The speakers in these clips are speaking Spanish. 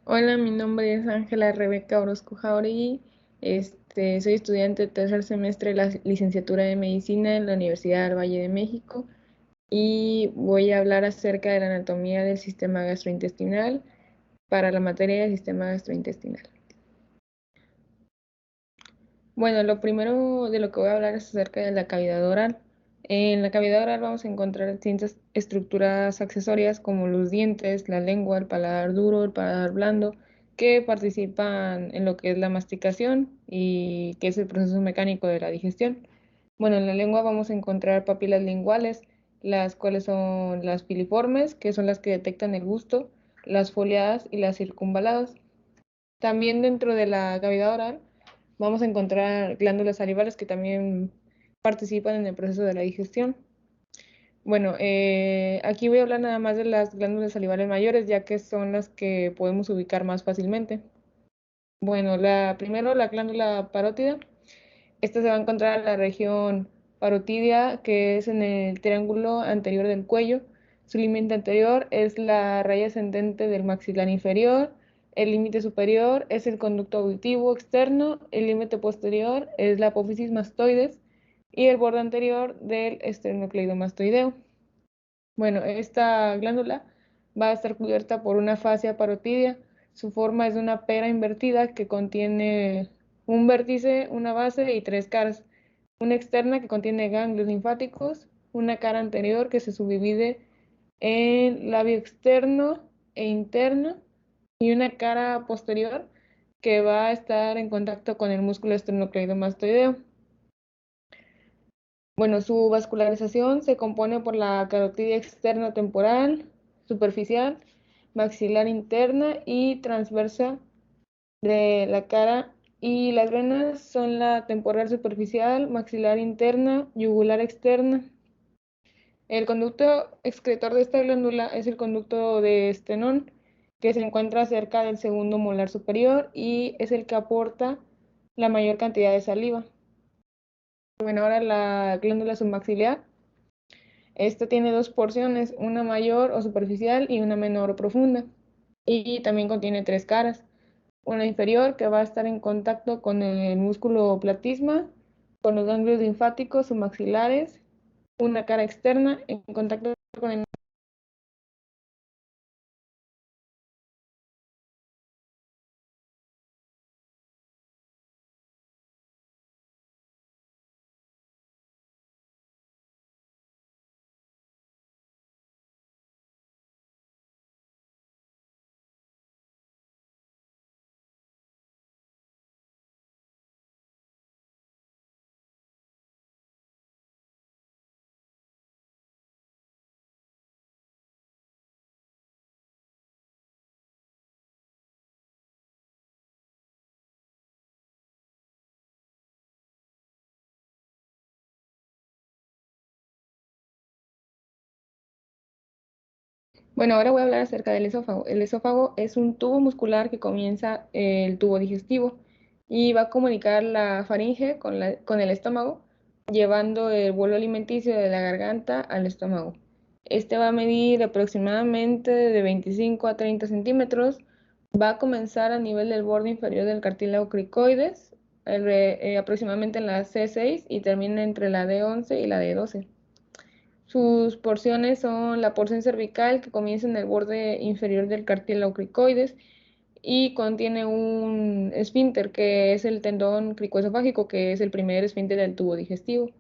Hola, mi nombre es Ángela Rebeca Orozco Jauregui. Soy estudiante de tercer semestre de la licenciatura de Medicina en la Universidad del Valle de México y voy a hablar acerca de la anatomía del sistema gastrointestinal para la materia del sistema gastrointestinal. Bueno, lo primero de lo que voy a hablar es acerca de la cavidad oral. En la cavidad oral vamos a encontrar distintas estructuras accesorias como los dientes, la lengua, el paladar duro, el paladar blando, que participan en lo que es la masticación y que es el proceso mecánico de la digestión. Bueno, en la lengua vamos a encontrar papilas linguales, las cuales son las piliformes, que son las que detectan el gusto, las foliadas y las circunvaladas. También dentro de la cavidad oral vamos a encontrar glándulas salivales que también participan en el proceso de la digestión. Bueno, aquí voy a hablar nada más de las glándulas salivales mayores, ya que son las que podemos ubicar más fácilmente. Bueno, primero la glándula parótida. Esta se va a encontrar en la región parotidia, que es en el triángulo anterior del cuello. Su límite anterior es la raya ascendente del maxilar inferior. El límite superior es el conducto auditivo externo. El límite posterior es la apófisis mastoides y el borde anterior del esternocleidomastoideo. Bueno, esta glándula va a estar cubierta por una fascia parotidia. Su forma es de una pera invertida que contiene un vértice, una base y tres caras. Una externa que contiene ganglios linfáticos, una cara anterior que se subdivide en labio externo e interno y una cara posterior que va a estar en contacto con el músculo esternocleidomastoideo. Bueno, su vascularización se compone por la carotidia externa temporal, superficial, maxilar interna y transversa de la cara, y las venas son la temporal superficial, maxilar interna, yugular externa. El conducto excretor de esta glándula es el conducto de estenón, que se encuentra cerca del segundo molar superior y es el que aporta la mayor cantidad de saliva. Bueno, ahora la glándula submaxiliar. Esta tiene dos porciones, una mayor o superficial y una menor o profunda. Y también contiene tres caras. Una inferior que va a estar en contacto con el músculo platisma, con los ganglios linfáticos submaxilares. Una cara externa en contacto con el... Bueno, ahora voy a hablar acerca del esófago. El esófago es un tubo muscular que comienza el tubo digestivo y va a comunicar la faringe con el estómago, llevando el vuelo alimenticio de la garganta al estómago. Este va a medir aproximadamente de 25 a 30 centímetros. Va a comenzar a nivel del borde inferior del cartílago cricoides, aproximadamente en la C6 y termina entre la D11 y la D12. Sus porciones son la porción cervical, que comienza en el borde inferior del cartílago cricoides y contiene un esfínter, que es el tendón cricoesofágico, que es el primer esfínter del tubo digestivo.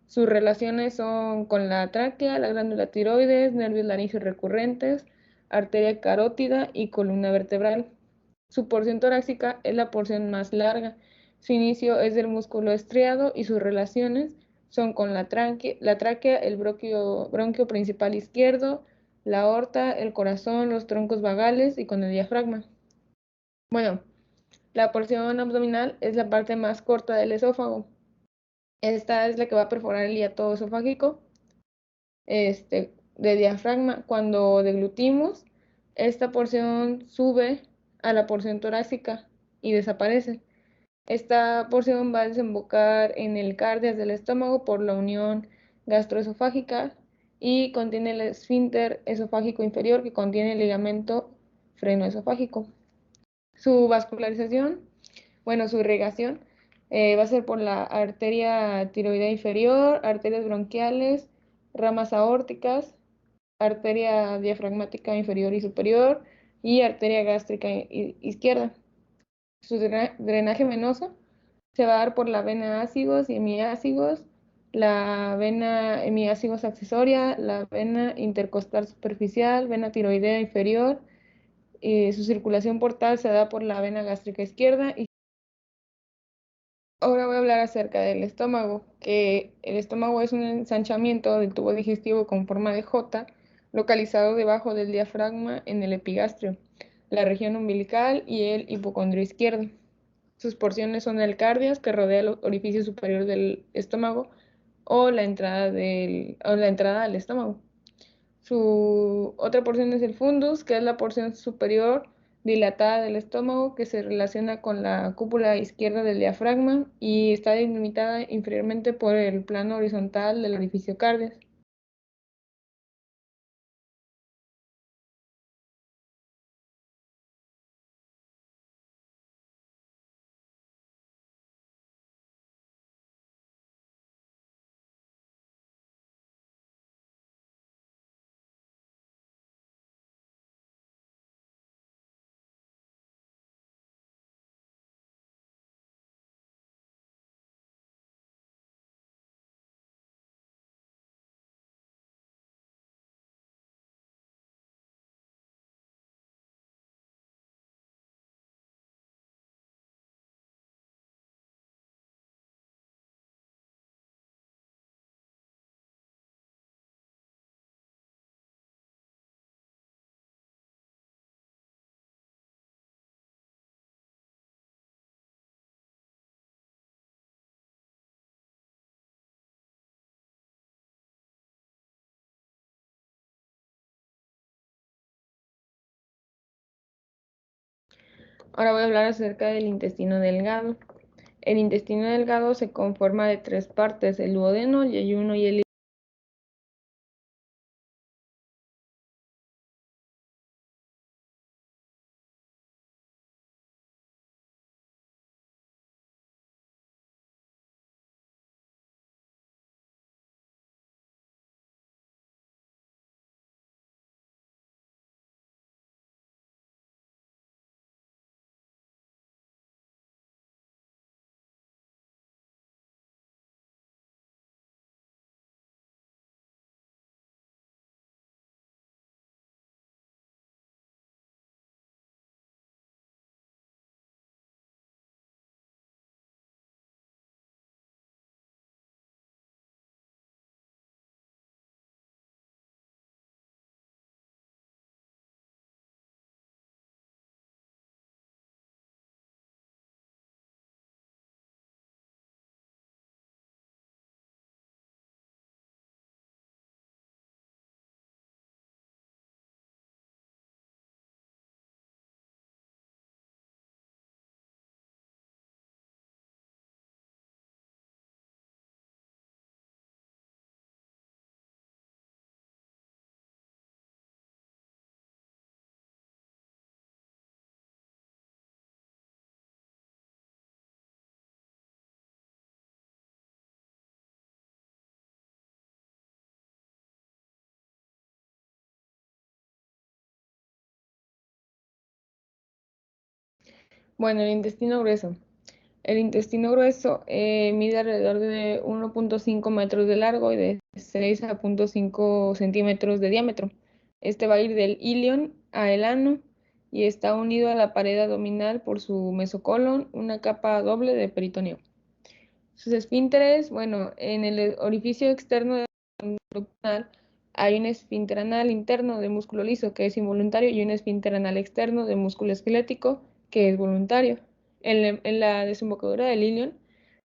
Sus relaciones son con la tráquea, la glándula tiroides, nervios laringeos recurrentes, arteria carótida y columna vertebral. Su porción torácica es la porción más larga. Su inicio es del músculo estriado y sus relaciones son con la tráquea, el bronquio principal izquierdo, la aorta, el corazón, los troncos vagales y con el diafragma. Bueno, la porción abdominal es la parte más corta del esófago. Esta es la que va a perforar el hiato esofágico, de diafragma. Cuando deglutimos, esta porción sube a la porción torácica y desaparece. Esta porción va a desembocar en el cardias del estómago por la unión gastroesofágica y contiene el esfínter esofágico inferior, que contiene el ligamento frenoesofágico. Su vascularización, bueno, su irrigación va a ser por la arteria tiroidea inferior, arterias bronquiales, ramas aórticas, arteria diafragmática inferior y superior y arteria gástrica izquierda. Su drenaje venoso se va a dar por la vena ácigos y hemiácigos, la vena hemiácigos accesoria, la vena intercostal superficial, vena tiroidea inferior. Su circulación portal se da por la vena gástrica izquierda. Y ahora voy a hablar acerca del estómago, que el estómago es un ensanchamiento del tubo digestivo con forma de J, localizado debajo del diafragma en el epigastrio, la región umbilical y el hipocondrio izquierdo. Sus porciones son el cardias, que rodea el orificio superior del estómago, o la entrada al estómago. Su otra porción es el fundus, que es la porción superior dilatada del estómago, que se relaciona con la cúpula izquierda del diafragma y está delimitada inferiormente por el plano horizontal del orificio cardias. Ahora voy a hablar acerca del intestino delgado. El intestino delgado se conforma de tres partes: el duodeno, el yeyuno y el... Bueno, el intestino grueso. El intestino grueso mide alrededor de 1.5 metros de largo y de 6 a 0.5 centímetros de diámetro. Este va a ir del ilion a el ano y está unido a la pared abdominal por su mesocolon, una capa doble de peritoneo. Sus esfínteres, bueno, en el orificio externo del anal hay un esfínter anal interno de músculo liso que es involuntario y un esfínter anal externo de músculo esquelético que es voluntario. En la desembocadura del ilion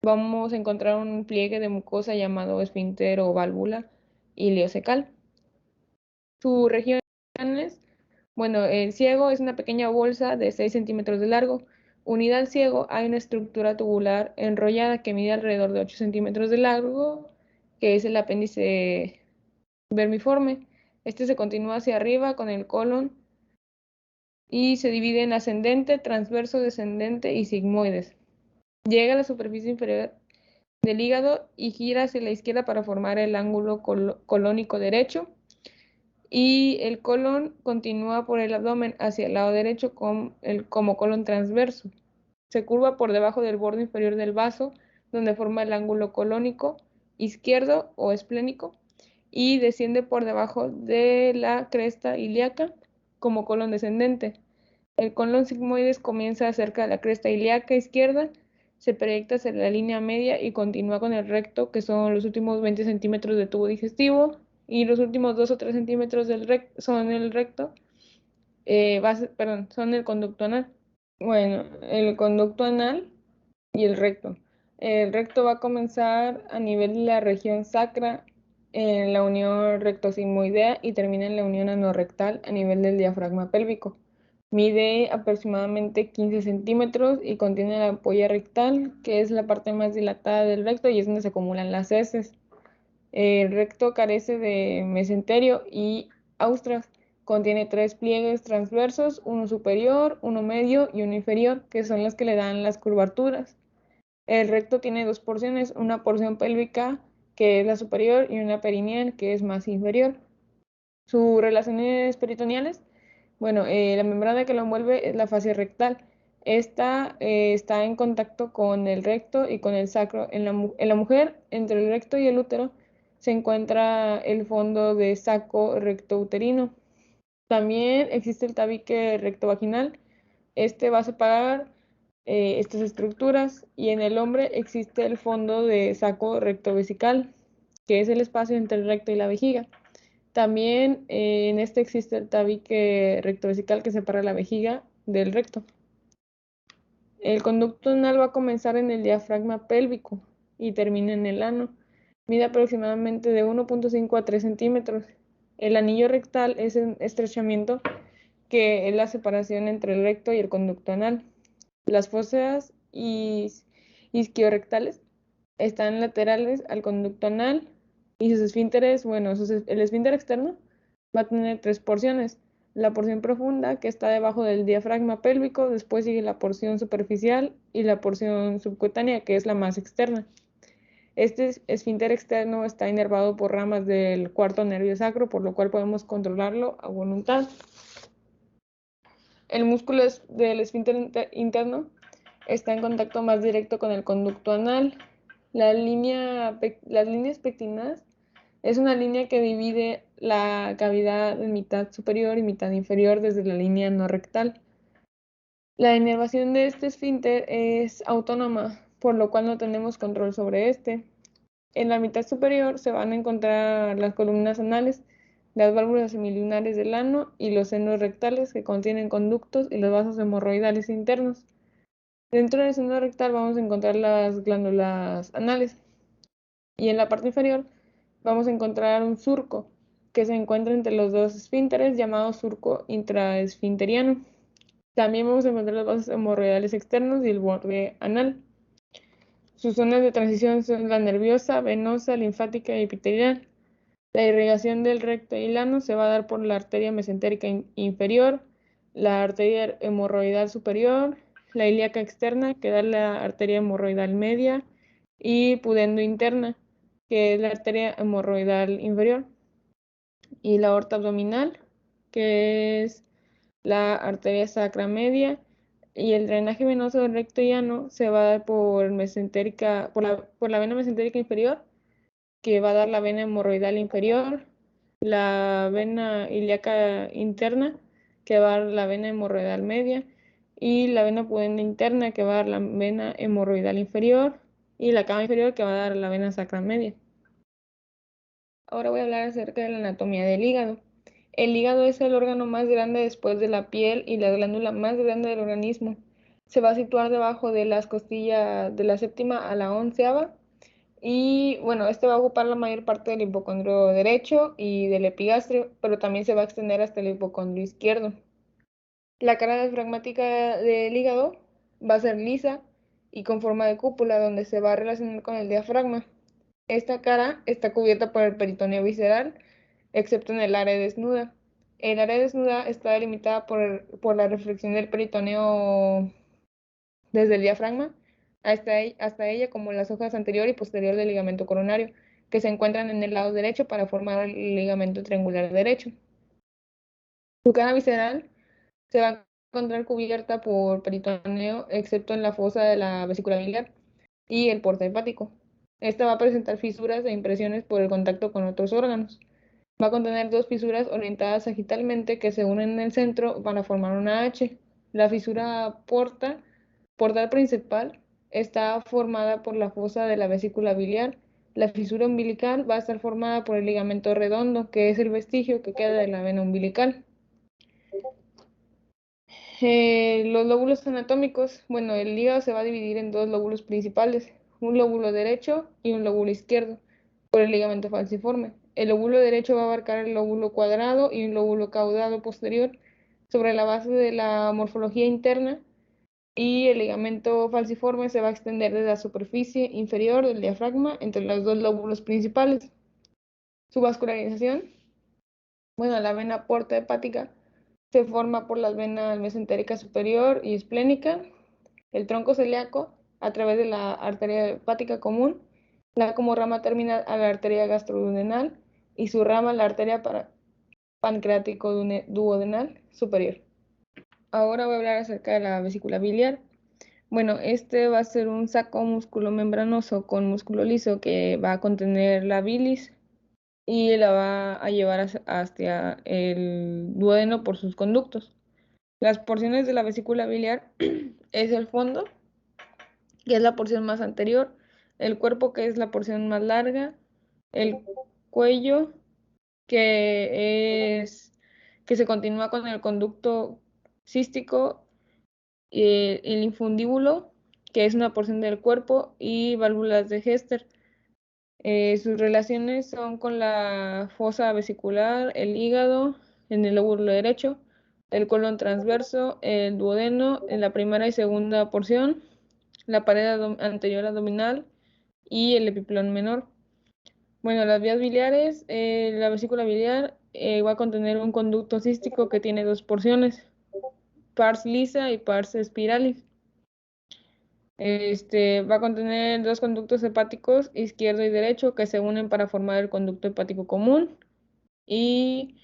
vamos a encontrar un pliegue de mucosa llamado esfínter o válvula ileocecal. Su región es, bueno, el ciego es una pequeña bolsa de 6 centímetros de largo. Unida al ciego hay una estructura tubular enrollada que mide alrededor de 8 centímetros de largo, que es el apéndice vermiforme. Este se continúa hacia arriba con el colon y se divide en ascendente, transverso, descendente y sigmoides. Llega a la superficie inferior del hígado y gira hacia la izquierda para formar el ángulo colónico derecho, y el colon continúa por el abdomen hacia el lado derecho como colon transverso. Se curva por debajo del borde inferior del vaso, donde forma el ángulo colónico izquierdo o esplénico, y desciende por debajo de la cresta ilíaca como colon descendente. El colon sigmoides comienza cerca de la cresta ilíaca izquierda, se proyecta hacia la línea media y continúa con el recto, que son los últimos 20 centímetros del tubo digestivo, y los últimos 2 o 3 centímetros son el recto, son el conducto anal. Bueno, el conducto anal y el recto. El recto va a comenzar a nivel de la región sacra en la unión rectosigmoidea y termina en la unión anorrectal a nivel del diafragma pélvico. Mide aproximadamente 15 centímetros y contiene la ampolla rectal, que es la parte más dilatada del recto y es donde se acumulan las heces. El recto carece de mesenterio y austras. Contiene 3 pliegues transversos, uno superior, uno medio y uno inferior, que son los que le dan las curvaturas. El recto tiene 2 porciones, una porción pélvica, que es la superior, y una perineal, que es más inferior. Sus relaciones peritoneales, bueno, la membrana que lo envuelve es la fascia rectal. Esta está en contacto con el recto y con el sacro. En la mujer, entre el recto y el útero, se encuentra el fondo de saco rectouterino. También existe el tabique rectovaginal. Este va a separar estas estructuras, y en el hombre existe el fondo de saco rectovesical, que es el espacio entre el recto y la vejiga. También en este existe el tabique rectovesical que separa la vejiga del recto. El conducto anal va a comenzar en el diafragma pélvico y termina en el ano. Mide aproximadamente de 1.5 a 3 centímetros. El anillo rectal es un estrechamiento que es la separación entre el recto y el conducto anal. Las fosas isquiorrectales están laterales al conducto anal, y sus esfínteres, bueno, el esfínter externo va a tener 3 porciones. La porción profunda, que está debajo del diafragma pélvico, después sigue la porción superficial y la porción subcutánea, que es la más externa. Este esfínter externo está inervado por ramas del cuarto nervio sacro, por lo cual podemos controlarlo a voluntad. El músculo del esfínter interno está en contacto más directo con el conducto anal. Las líneas pectinas es una línea que divide la cavidad en mitad superior y mitad inferior desde la línea no rectal. La inervación de este esfínter es autónoma, por lo cual no tenemos control sobre este. En la mitad superior se van a encontrar las columnas anales, las válvulas semilunares del ano y los senos rectales, que contienen conductos, y los vasos hemorroidales internos. Dentro del seno rectal vamos a encontrar las glándulas anales, y en la parte inferior vamos a encontrar un surco que se encuentra entre los dos esfínteres, llamado surco intraesfinteriano. También vamos a encontrar los vasos hemorroidales externos y el borde anal. Sus zonas de transición son la nerviosa, venosa, linfática y epitelial. La irrigación del recto y el ano se va a dar por la arteria mesentérica inferior, la arteria hemorroidal superior, la ilíaca externa, que da la arteria hemorroidal media, y pudendo interna, que es la arteria hemorroidal inferior, y la aorta abdominal, que es la arteria sacra media. Y el drenaje venoso del recto y ano se va a dar por la vena mesentérica inferior, que va a dar la vena hemorroidal inferior, la vena ilíaca interna, que va a dar la vena hemorroidal media, y la vena pudenda interna, que va a dar la vena hemorroidal inferior, y la cava inferior, que va a dar la vena sacra media. Ahora voy a hablar acerca de la anatomía del hígado. El hígado es el órgano más grande después de la piel y la glándula más grande del organismo. Se va a situar debajo de las costillas de la séptima a la onceava. Y bueno, este va a ocupar la mayor parte del hipocondrio derecho y del epigastrio, pero también se va a extender hasta el hipocondrio izquierdo. La cara diafragmática del hígado va a ser lisa y con forma de cúpula, donde se va a relacionar con el diafragma. Esta cara está cubierta por el peritoneo visceral, excepto en el área desnuda. El área desnuda está delimitada por la reflexión del peritoneo desde el diafragma hasta ella, como las hojas anterior y posterior del ligamento coronario, que se encuentran en el lado derecho para formar el ligamento triangular derecho. Su cara visceral se va a encontrar cubierta por peritoneo, excepto en la fosa de la vesícula biliar y el porta hepático. Esta va a presentar fisuras e impresiones por el contacto con otros órganos. Va a contener dos fisuras orientadas sagitalmente que se unen en el centro para formar una H. La fisura portal principal está formada por la fosa de la vesícula biliar. La fisura umbilical va a estar formada por el ligamento redondo, que es el vestigio que queda de la vena umbilical. Los lóbulos anatómicos, bueno, el hígado se va a dividir en dos lóbulos principales, un lóbulo derecho y un lóbulo izquierdo, por el ligamento falciforme. El lóbulo derecho va a abarcar el lóbulo cuadrado y un lóbulo caudado posterior sobre la base de la morfología interna, y el ligamento falciforme se va a extender desde la superficie inferior del diafragma entre los dos lóbulos principales. Su vascularización, bueno, la vena porta hepática se forma por las venas mesentérica superior y esplénica, el tronco celíaco a través de la arteria hepática común, la como rama terminal a la arteria gastroduodenal y su rama a la arteria pancreático-duodenal superior. Ahora voy a hablar acerca de la vesícula biliar. Bueno, este va a ser un saco músculo-membranoso con músculo liso que va a contener la bilis y la va a llevar hacia el duodeno por sus conductos. Las porciones de la vesícula biliar es el fondo, que es la porción más anterior, el cuerpo, que es la porción más larga, el cuello, que se continúa con el conducto cístico, el infundíbulo, que es una porción del cuerpo, y válvulas de Hester. Sus relaciones son con la fosa vesicular, el hígado, en el lóbulo derecho, el colon transverso, el duodeno en la primera y segunda porción, la pared anterior abdominal y el epiplón menor. Bueno, las vías biliares, la vesícula biliar va a contener un conducto cístico que tiene dos porciones, pars lisa y pars spiralis. Va a contener dos conductos hepáticos, izquierdo y derecho, que se unen para formar el conducto hepático común. Y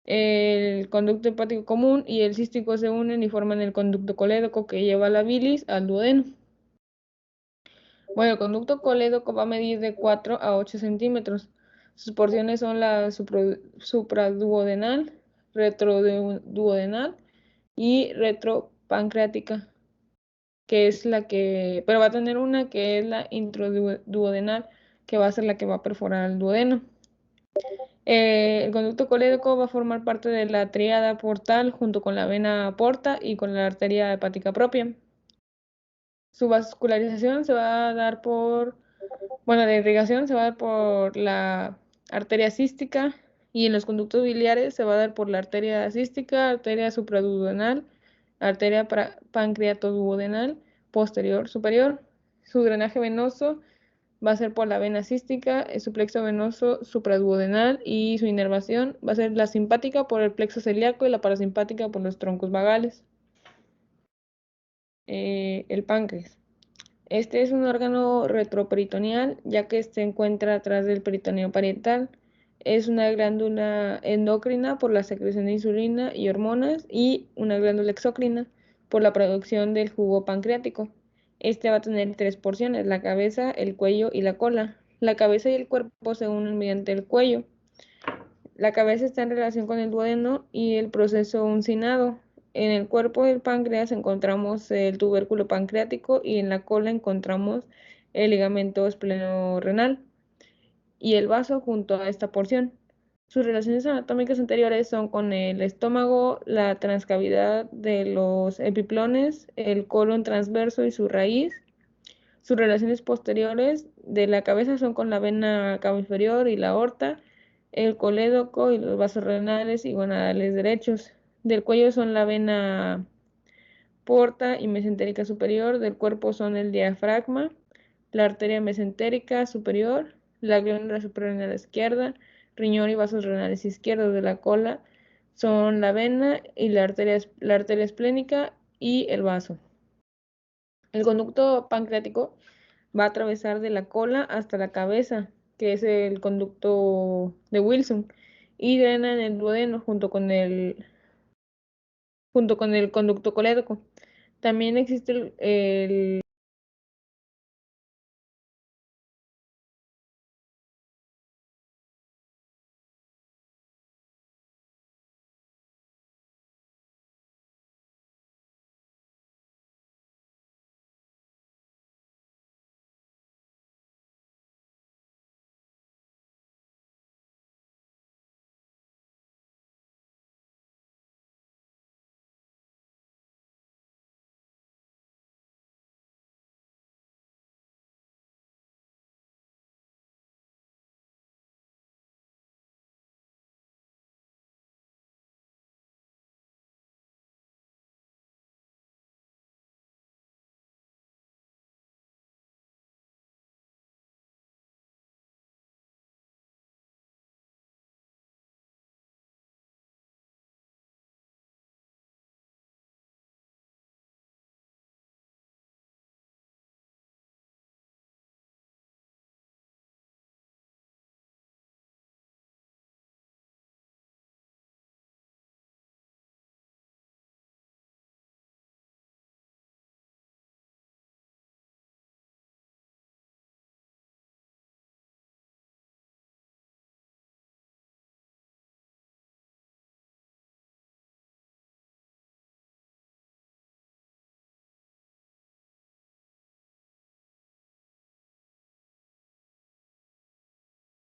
el conducto hepático común y el cístico se unen y forman el conducto colédoco que lleva la bilis al duodeno. Bueno, el conducto colédoco va a medir de 4 a 8 centímetros. Sus porciones son la supraduodenal, retroduodenal y retropancreática, que es pero va a tener una que es la introduodenal, que va a ser la que va a perforar el duodeno. El conducto colédoco va a formar parte de la tríada portal junto con la vena porta y con la arteria hepática propia. Su vascularización se va a dar de irrigación se va a dar por la arteria cística, y en los conductos biliares se va a dar por la arteria cística, arteria supraduodenal, arteria pancreatoduodenal posterior superior. Su drenaje venoso va a ser por la vena cística, su plexo venoso supraduodenal, y su inervación va a ser la simpática por el plexo celíaco y la parasimpática por los troncos vagales. El páncreas. Este es un órgano retroperitoneal, ya que se encuentra atrás del peritoneo parietal. Es una glándula endocrina por la secreción de insulina y hormonas, y una glándula exócrina por la producción del jugo pancreático. Este va a tener tres porciones: la cabeza, el cuello y la cola. La cabeza y el cuerpo se unen mediante el cuello. La cabeza está en relación con el duodeno y el proceso uncinado. En el cuerpo del páncreas encontramos el tubérculo pancreático, y en la cola encontramos el ligamento esplenorenal y el vaso junto a esta porción. Sus relaciones anatómicas anteriores son con el estómago, la transcavidad de los epiplones, el colon transverso y su raíz. Sus relaciones posteriores de la cabeza son con la vena cava inferior y la aorta, el colédoco y los vasos renales y gonadales derechos. Del cuello son la vena porta y mesentérica superior. Del cuerpo son el diafragma, la arteria mesentérica superior, la glándula suprarrenal izquierda, riñón y vasos renales izquierdos. De la cola Son la vena y la arteria esplénica y el vaso. El conducto pancreático va a atravesar de la cola hasta la cabeza, que es el conducto de Wilson, y drena en el duodeno junto con el conducto colédoco. También existe